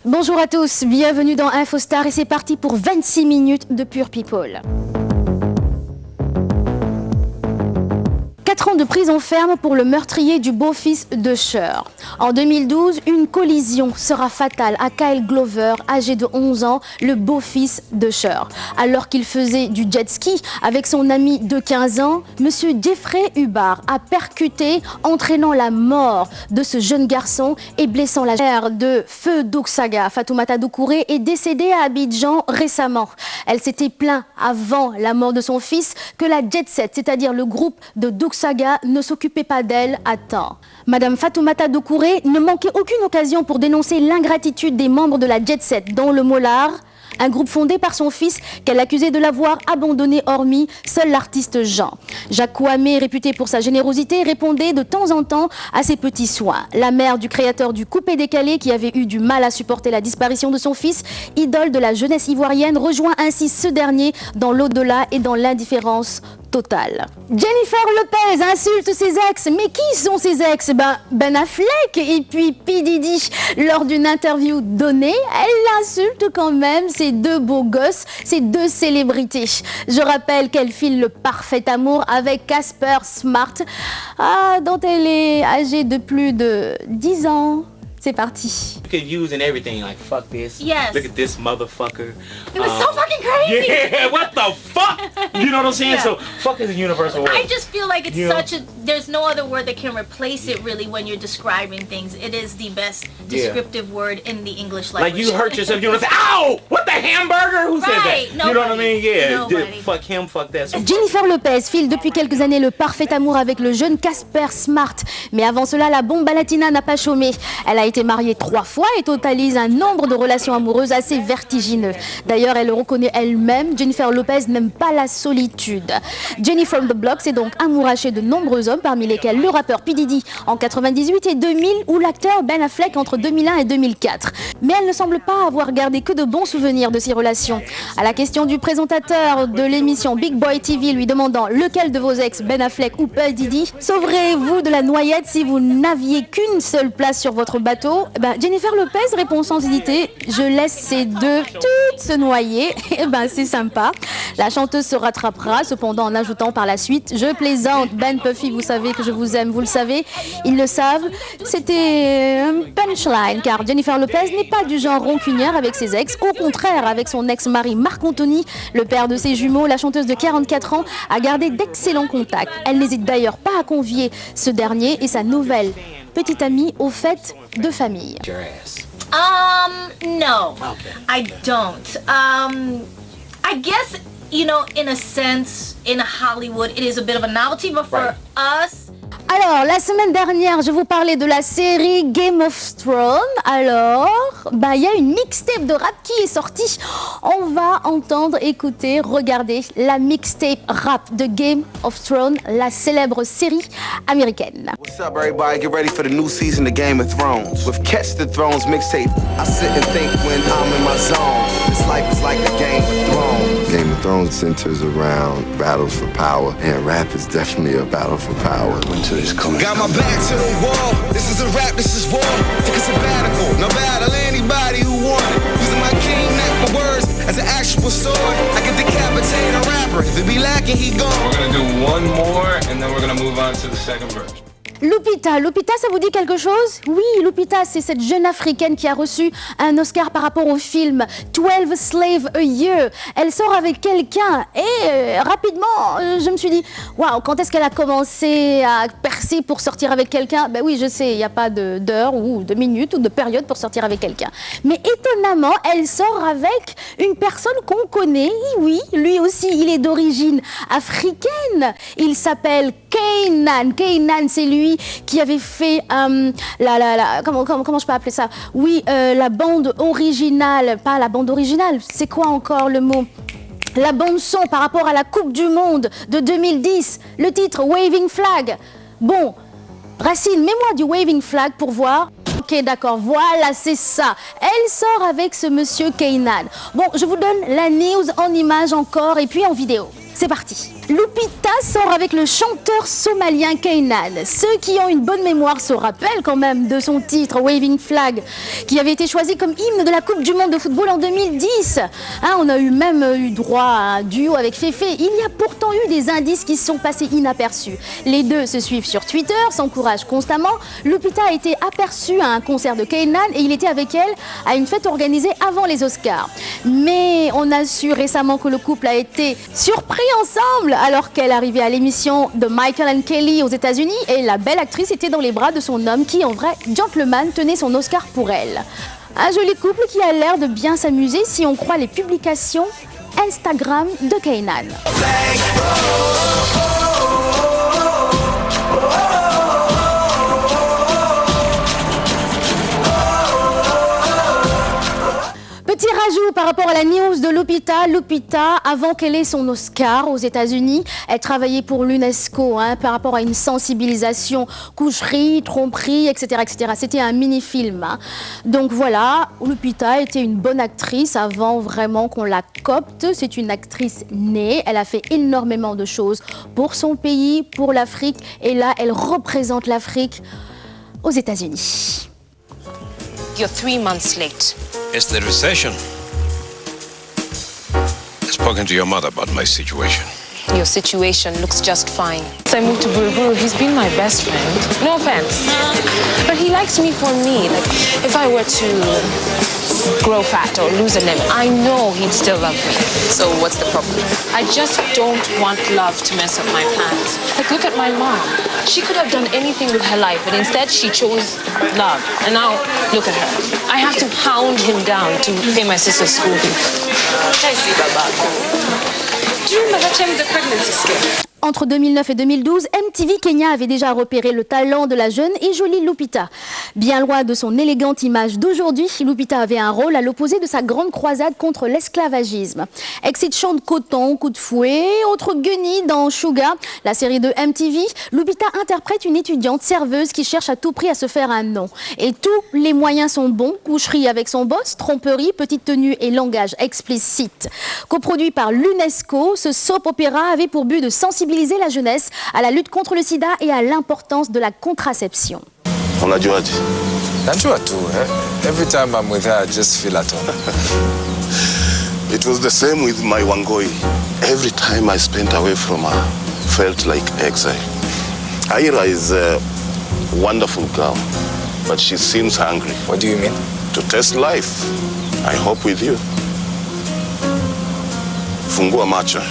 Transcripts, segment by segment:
Bonjour à tous, bienvenue dans InfoStar et c'est parti pour 26 minutes de Pure People. 4 ans de prison ferme pour le meurtrier du beau-fils d'Usher. En 2012, une collision sera fatale à Kyle Glover, âgé de 11 ans, le beau-fils d'Usher. Alors qu'il faisait du jet ski avec son ami de 15 ans, Monsieur Jeffrey Hubbard a percuté, entraînant la mort de ce jeune garçon et blessant la mère de Feu Douksaga. Fatoumata Doucouré est décédée à Abidjan récemment. Elle s'était plaint avant la mort de son fils que la Jet Set, c'est-à-dire le groupe de Douksaga, ne s'occupait pas d'elle à temps. Madame Fatoumata Doucouré ne manquait aucune occasion pour dénoncer l'ingratitude des membres de la Jet Set, dont le Molar, un groupe fondé par son fils qu'elle accusait de l'avoir abandonné, hormis seul l'artiste Jean. Jacques Kouamé, réputé pour sa générosité, répondait de temps en temps à ses petits soins. La mère du créateur du coupé-décalé, qui avait eu du mal à supporter la disparition de son fils, idole de la jeunesse ivoirienne, rejoint ainsi ce dernier dans l'au-delà et dans l'indifférence totale. Jennifer Lopez insulte ses ex. Mais qui sont ses ex? Ben Affleck et puis P. Diddy. Lors d'une interview donnée, elle insulte quand même ces deux beaux gosses, ces deux célébrités. Je rappelle qu'elle file le parfait amour avec Casper Smart, dont elle est âgée de plus de 10 ans. C'est parti. You could use in everything, like fuck this. Yes. Look at this motherfucker. It was so fucking crazy. Yeah, what the fuck? You know what I'm saying? Yeah. So fuck is a universal word. I just feel like it's You know? such a, there's no other word that can replace it really when you're describing things. It is the best descriptive word in the English language. Like you hurt yourself, you want to say, ow! What the hamburger? Who said Right, that? You know what I mean? Yeah. nobody. Fuck him, fuck that. So Jennifer Lopez file depuis quelques années le parfait amour avec le jeune Casper Smart. Mais avant cela, la bomba latina n'a pas chômé. Elle a été mariée 3 fois et totalise un nombre de relations amoureuses assez vertigineux. D'ailleurs, elle le reconnaît elle-même, Jennifer Lopez n'aime pas la solitude. Jenny from the Block s'est donc amourachée de nombreux hommes, parmi lesquels le rappeur P. Diddy en 98 et 2000 ou l'acteur Ben Affleck entre 2001 et 2004. Mais elle ne semble pas avoir gardé que de bons souvenirs de ces relations. À la question du présentateur de l'émission Big Boy TV lui demandant lequel de vos ex, Ben Affleck ou P. Diddy, sauverez-vous de la noyade si vous n'aviez qu'une seule place sur votre bateau? Jennifer Lopez répond sans hésiter, je laisse ces deux toutes se noyer. C'est sympa. La chanteuse se rattrapera cependant en ajoutant par la suite, je plaisante, Ben Puffy, vous savez que je vous aime, vous le savez, ils le savent. C'était un punchline car Jennifer Lopez n'est pas du genre rancunière avec ses ex. Au contraire, avec son ex-mari Marc Anthony, le père de ses jumeaux, la chanteuse de 44 ans a gardé d'excellents contacts. Elle n'hésite d'ailleurs pas à convier ce dernier et sa nouvelle petite amie aux fêtes de famille. your ass. No, Okay. I don't. I guess, you know, in a sense, in Hollywood, it is a bit of a novelty, but for us, Alors, la semaine dernière, je vous parlais de la série Game of Thrones. Alors, il y a une mixtape de rap qui est sortie. On va entendre, écouter, regarder la mixtape rap de Game of Thrones, la célèbre série américaine. What's up, everybody? Get ready for the new season of Game of Thrones with Catch the Thrones mixtape. I sit and think when I'm in my zone. This life is like a Game of Thrones. Game of Thrones centers around battles for power, and rap is definitely a battle for power. Winter is coming. Got my back to the wall. This is a rap, this is war. Take a sabbatical. Now battle anybody who want it. Using my king neck, my words as an actual sword. I can decapitate a rapper. If it be lacking, he gone. We're gonna do one more and then we're gonna move on to the second verse. Lupita, ça vous dit quelque chose? Oui, Lupita, c'est cette jeune africaine qui a reçu un Oscar par rapport au film 12 Slaves a Year. Elle sort avec quelqu'un et rapidement, je me suis dit, waouh, quand est-ce qu'elle a commencé à percer pour sortir avec quelqu'un? Oui, je sais, il n'y a pas d'heure ou de minute ou de période pour sortir avec quelqu'un. Mais étonnamment, elle sort avec une personne qu'on connaît. Oui, lui aussi, il est d'origine africaine. Il s'appelle Kanan. Kanan, c'est lui qui avait fait comment je peux appeler ça? Oui, la bande originale, pas la bande originale, c'est quoi encore le mot? La bande son par rapport à la Coupe du Monde de 2010, le titre Waving Flag. Bon, Racine, mets-moi du Waving Flag pour voir. Ok, d'accord, voilà, c'est ça. Elle sort avec ce monsieur Keynan. Bon, je vous donne la news en images encore et puis en vidéo. C'est parti. Lupita sort avec le chanteur somalien Keynan. Ceux qui ont une bonne mémoire se rappellent quand même de son titre Waving Flag, qui avait été choisi comme hymne de la Coupe du Monde de football en 2010. Hein, on a même eu droit à un duo avec Féfé. Il y a pourtant eu des indices qui se sont passés inaperçus. Les deux se suivent sur Twitter, s'encouragent constamment. Lupita a été aperçue à un concert de Keynan et il était avec elle à une fête organisée avant les Oscars. Mais on a su récemment que le couple a été surpris ensemble alors qu'elle arrivait à l'émission de Michael and Kelly aux États-Unis et la belle actrice était dans les bras de son homme qui, en vrai gentleman, tenait son Oscar pour elle. Un joli couple qui a l'air de bien s'amuser si on croit les publications Instagram de Keynan. Petit rajout par rapport à la news de Lupita. Lupita, avant qu'elle ait son Oscar aux États-Unis, elle travaillait pour l'UNESCO par rapport à une sensibilisation, coucherie, tromperie, etc. etc. C'était un mini-film. Donc voilà, Lupita était une bonne actrice avant vraiment qu'on la copte. C'est une actrice née. Elle a fait énormément de choses pour son pays, pour l'Afrique. Et là, elle représente l'Afrique aux États-Unis. You're 3 months late. It's the recession. I've spoken to your mother about my situation. Your situation looks just fine. Since I moved to Buruburu, he's been my best friend. No offense. But he likes me for me. Like, if I were to grow fat or lose a limb, I know he'd still love me. So what's the problem? I just don't want love to mess up my plans. Like, look at my mom. She could have done anything with her life, but instead she chose love. And now, look at her. I have to hound him down to pay my sister's school fees. I see, Baba. Do you remember that time with the pregnancy scare? Entre 2009 et 2012, MTV Kenya avait déjà repéré le talent de la jeune et jolie Lupita. Bien loin de son élégante image d'aujourd'hui, Lupita avait un rôle à l'opposé de sa grande croisade contre l'esclavagisme. Ex-chant de coton, coup de fouet, autre guenille dans Sugar, la série de MTV, Lupita interprète une étudiante serveuse qui cherche à tout prix à se faire un nom. Et tous les moyens sont bons, coucherie avec son boss, tromperie, petite tenue et langage explicite. Coproduit par l'UNESCO, ce soap-opéra avait pour but de sensibiliser la jeunesse à la lutte contre le sida et à l'importance de la contraception. Unajuaje? Najua tu, every time I'm with her, I just feel at home. It was the same with my Wangoi. Every time I spent away from her, felt like exile. Aira is a wonderful girl, but she seems hungry. What do you mean? To test life. I hope with you. Fungua macho.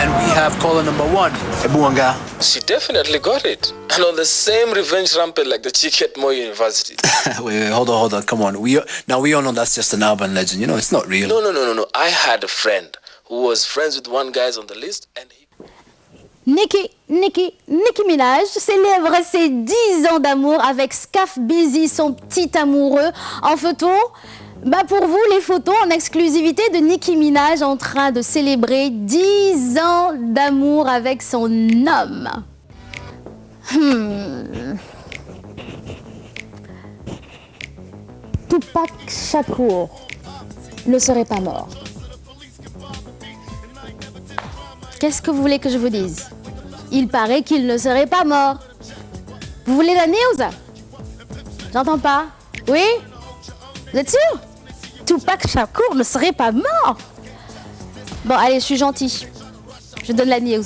And we have caller number 1, Ebuanga. She definitely got it. And on the same revenge rampage like the chick at Moi University. wait, hold on, come on. We all know that's just an urban legend. You know, it's not real. No. I had a friend who was friends with one guy on the list and he... Nicki Minaj célèbre ses 10 ans d'amour avec Scaf Busy, son petit amoureux. En photo, pour vous, les photos en exclusivité de Nicki Minaj en train de célébrer 10 ans d'amour avec son homme. Tupac Shakur ne serait pas mort. Qu'est-ce que vous voulez que je vous dise? Il paraît qu'il ne serait pas mort. Vous voulez la news? J'entends pas. Oui? Vous êtes sûr? Tupac Shakur ne serait pas mort. Bon, allez, je suis gentille. Je donne la news.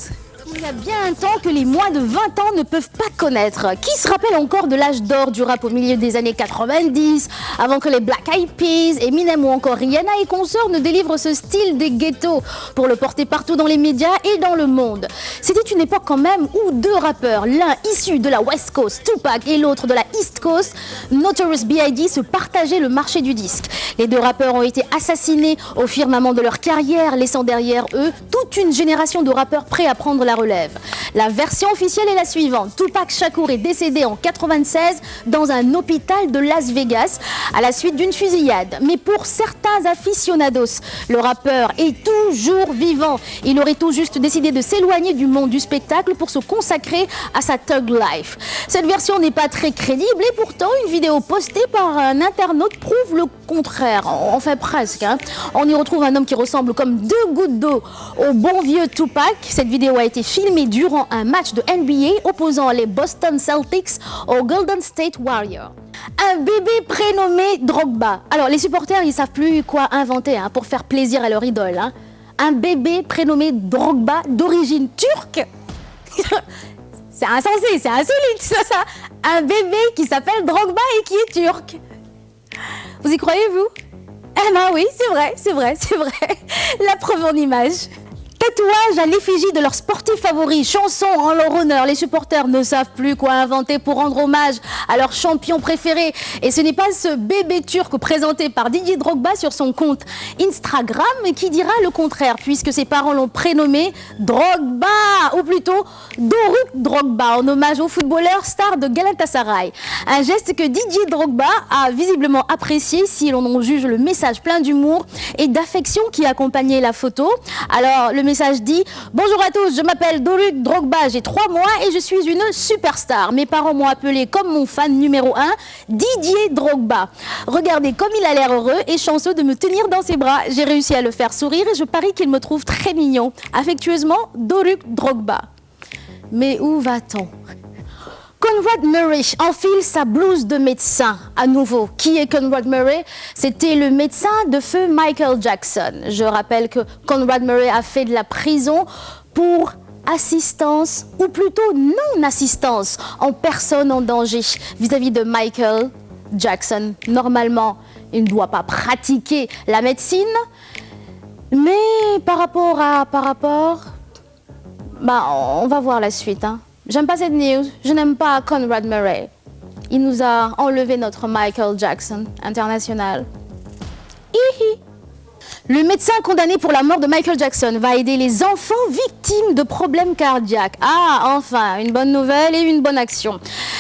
Il y a bien un temps que les moins de 20 ans ne peuvent pas connaître. Qui se rappelle encore de l'âge d'or du rap au milieu des années 90, avant que les Black Eyed Peas, Eminem ou encore Rihanna et consorts ne délivrent ce style des ghettos pour le porter partout dans les médias et dans le monde. C'était une époque quand même où 2 rappeurs, l'un issu de la West Coast, Tupac, et l'autre de la East Coast, Notorious B.I.G., se partageaient le marché du disque. Les 2 rappeurs ont été assassinés au firmament de leur carrière, laissant derrière eux toute une génération de rappeurs prêts à prendre la relève. relève. La version officielle est la suivante. Tupac Shakur est décédé en 96 dans un hôpital de Las Vegas à la suite d'une fusillade. Mais pour certains aficionados, le rappeur est toujours vivant. Il aurait tout juste décidé de s'éloigner du monde du spectacle pour se consacrer à sa thug life. Cette version n'est pas très crédible et pourtant une vidéo postée par un internaute prouve le contraire. Enfin presque. On y retrouve un homme qui ressemble comme 2 gouttes d'eau au bon vieux Tupac. Cette vidéo a été filmée durant un match de NBA opposant les Boston Celtics aux Golden State Warriors. Un bébé prénommé Drogba. Alors les supporters, ils savent plus quoi inventer pour faire plaisir à leur idole. Un bébé prénommé Drogba d'origine turque. C'est insensé, c'est insolite ça. Un bébé qui s'appelle Drogba et qui est turc. Vous y croyez, vous? Eh ben oui, c'est vrai. La preuve en image. Tatouage à l'effigie de leur sportif favori, chansons en leur honneur. Les supporters ne savent plus quoi inventer pour rendre hommage à leur champion préféré. Et ce n'est pas ce bébé turc présenté par Didier Drogba sur son compte Instagram qui dira le contraire, puisque ses parents l'ont prénommé Drogba, ou plutôt Doruk Drogba, en hommage au footballeur star de Galatasaray. Un geste que Didier Drogba a visiblement apprécié si l'on en juge le message plein d'humour et d'affection qui accompagnait la photo. Alors, le message dit « Bonjour à tous, je m'appelle Doruk Drogba, j'ai 3 mois et je suis une superstar. Mes parents m'ont appelé comme mon fan numéro 1, Didier Drogba. Regardez comme il a l'air heureux et chanceux de me tenir dans ses bras. J'ai réussi à le faire sourire et je parie qu'il me trouve très mignon. Affectueusement, Doruk Drogba. » Mais où va-t-on ? Conrad Murray enfile sa blouse de médecin à nouveau. Qui est Conrad Murray? C'était le médecin de feu Michael Jackson. Je rappelle que Conrad Murray a fait de la prison pour assistance, ou plutôt non-assistance, en personne en danger vis-à-vis de Michael Jackson. Normalement, il ne doit pas pratiquer la médecine, mais par rapport, on va voir la suite. J'aime pas cette news, je n'aime pas Conrad Murray. Il nous a enlevé notre Michael Jackson international. Hihi. Le médecin condamné pour la mort de Michael Jackson va aider les enfants victimes de problèmes cardiaques. Ah, enfin, une bonne nouvelle et une bonne action.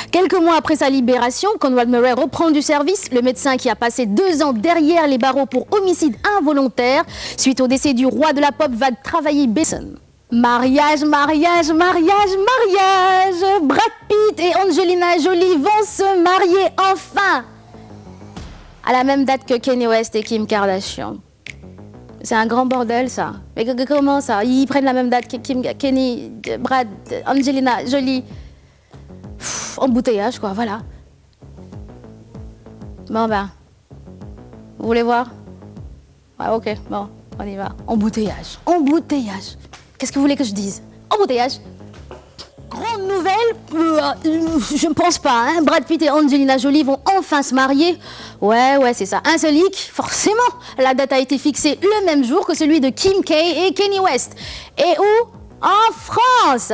Quelques mois après sa libération, Conrad Murray reprend du service. Le médecin qui a passé 2 ans derrière les barreaux pour homicide involontaire suite au décès du roi de la pop va travailler Besson. Mariage. Brad Pitt et Angelina Jolie vont se marier enfin à la même date que Kanye West et Kim Kardashian. C'est un grand bordel ça. Mais comment ça? Ils prennent la même date que Kenny, Brad, Angelina Jolie. Embouteillage quoi, voilà. Bon ben, vous voulez voir? Ouais, ok, bon, on y va. Embouteillage. Qu'est-ce que vous voulez que je dise? Embouteillage. Grande nouvelle, je ne pense pas, Brad Pitt et Angelina Jolie vont enfin se marier. Ouais, c'est ça. Un seul hic, forcément. La date a été fixée le même jour que celui de Kim K et Kanye West. Et où? En France.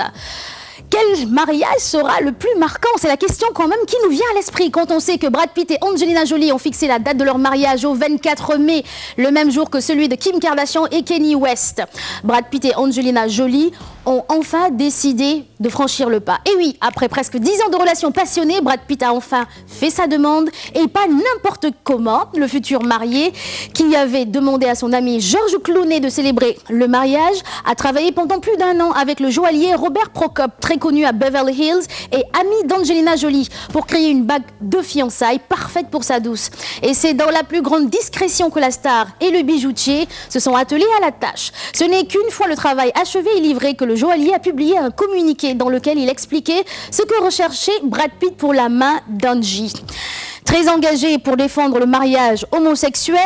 Quel mariage sera le plus marquant? C'est la question quand même qui nous vient à l'esprit quand on sait que Brad Pitt et Angelina Jolie ont fixé la date de leur mariage au 24 mai, le même jour que celui de Kim Kardashian et Kanye West. Brad Pitt et Angelina Jolie ont enfin décidé de franchir le pas. Et oui, après presque 10 ans de relations passionnées, Brad Pitt a enfin fait sa demande et pas n'importe comment. Le futur marié, qui avait demandé à son ami George Clooney de célébrer le mariage, a travaillé pendant plus d'1 an avec le joaillier Robert Prokop, très connu à Beverly Hills et ami d'Angelina Jolie, pour créer une bague de fiançailles parfaite pour sa douce. Et c'est dans la plus grande discrétion que la star et le bijoutier se sont attelés à la tâche. Ce n'est qu'une fois le travail achevé et livré que le joaillier a publié un communiqué dans lequel il expliquait ce que recherchait Brad Pitt pour la main d'Angie. Très engagé pour défendre le mariage homosexuel,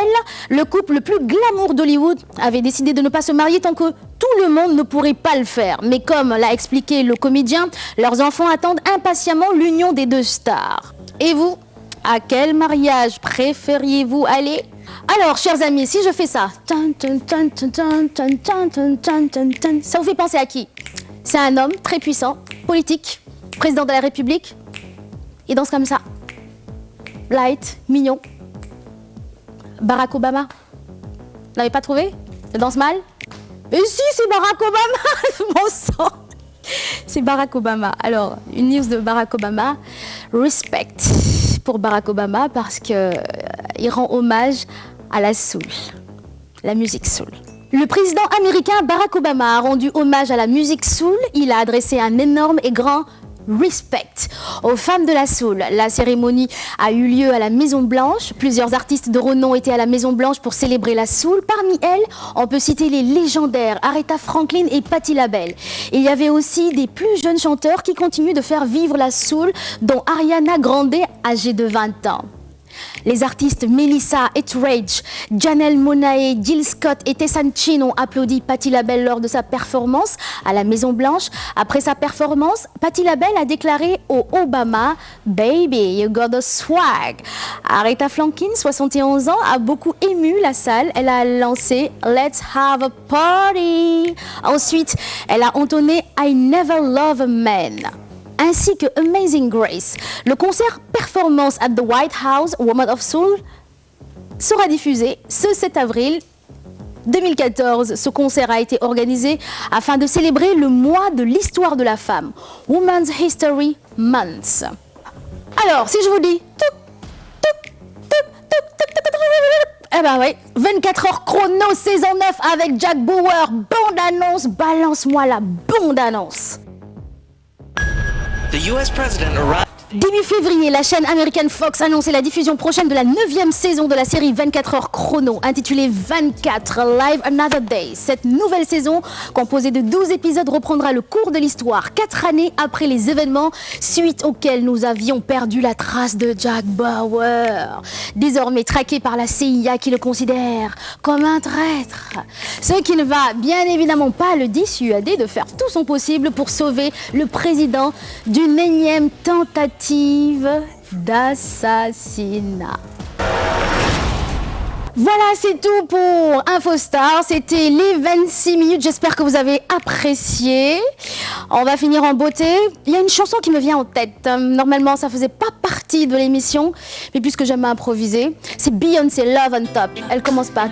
le couple le plus glamour d'Hollywood avait décidé de ne pas se marier tant que tout le monde ne pourrait pas le faire. Mais comme l'a expliqué le comédien, leurs enfants attendent impatiemment l'union des 2 stars. Et vous, à quel mariage préfériez-vous aller ? Alors, chers amis, si je fais ça, ça vous fait penser à qui? C'est un homme très puissant, politique, président de la République. Il danse comme ça. Light, mignon. Barack Obama. Vous n'avez pas trouvé? Il danse mal? Mais si, c'est Barack Obama. Bon sang. c'est Barack Obama. Alors, une news de Barack Obama. Respect pour Barack Obama parce qu'il rend hommage à la soul, la musique soul. Le président américain Barack Obama a rendu hommage à la musique soul. Il a adressé un énorme et grand respect aux femmes de la soul. La cérémonie a eu lieu à la Maison Blanche. Plusieurs artistes de renom étaient à la Maison Blanche pour célébrer la soul. Parmi elles, on peut citer les légendaires Aretha Franklin et Patti LaBelle. Il y avait aussi des plus jeunes chanteurs qui continuent de faire vivre la soul, dont Ariana Grande, âgée de 20 ans. Les artistes Melissa Etheridge, Janelle Monáe, Jill Scott et Tessanne Chin ont applaudi Patti LaBelle lors de sa performance à la Maison Blanche. Après sa performance, Patti LaBelle a déclaré au Obama « Baby, you got the swag ». Aretha Franklin, 71 ans, a beaucoup ému la salle. Elle a lancé « Let's have a party ». Ensuite, elle a entonné « I never love a man ». Ainsi que Amazing Grace. Le concert Performance at the White House, Woman of Soul, sera diffusé ce 7 avril 2014. Ce concert a été organisé afin de célébrer le mois de l'histoire de la femme, Women's History Month. Alors, si je vous dis... Eh ben oui, 24 heures chrono, saison 9 avec Jack Bauer, bande-annonce, balance-moi la bande-annonce. The U.S. president arrived. Début février, la chaîne américaine Fox annonçait la diffusion prochaine de la 9e saison de la série 24 heures chrono, intitulée 24 Live Another Day. Cette nouvelle saison, composée de 12 épisodes, reprendra le cours de l'histoire, 4 années après les événements suite auxquels nous avions perdu la trace de Jack Bauer, désormais traqué par la CIA qui le considère comme un traître. Ce qui ne va bien évidemment pas le dissuader de faire tout son possible pour sauver le président d'une énième tentative d'assassinat. Voilà, c'est tout pour InfoStar. C'était les 26 minutes. J'espère que vous avez apprécié. On va finir en beauté. Il y a une chanson qui me vient en tête. Normalement, ça faisait pas partie de l'émission, mais puisque j'aime improviser, c'est Beyoncé, Love on Top. Elle commence par...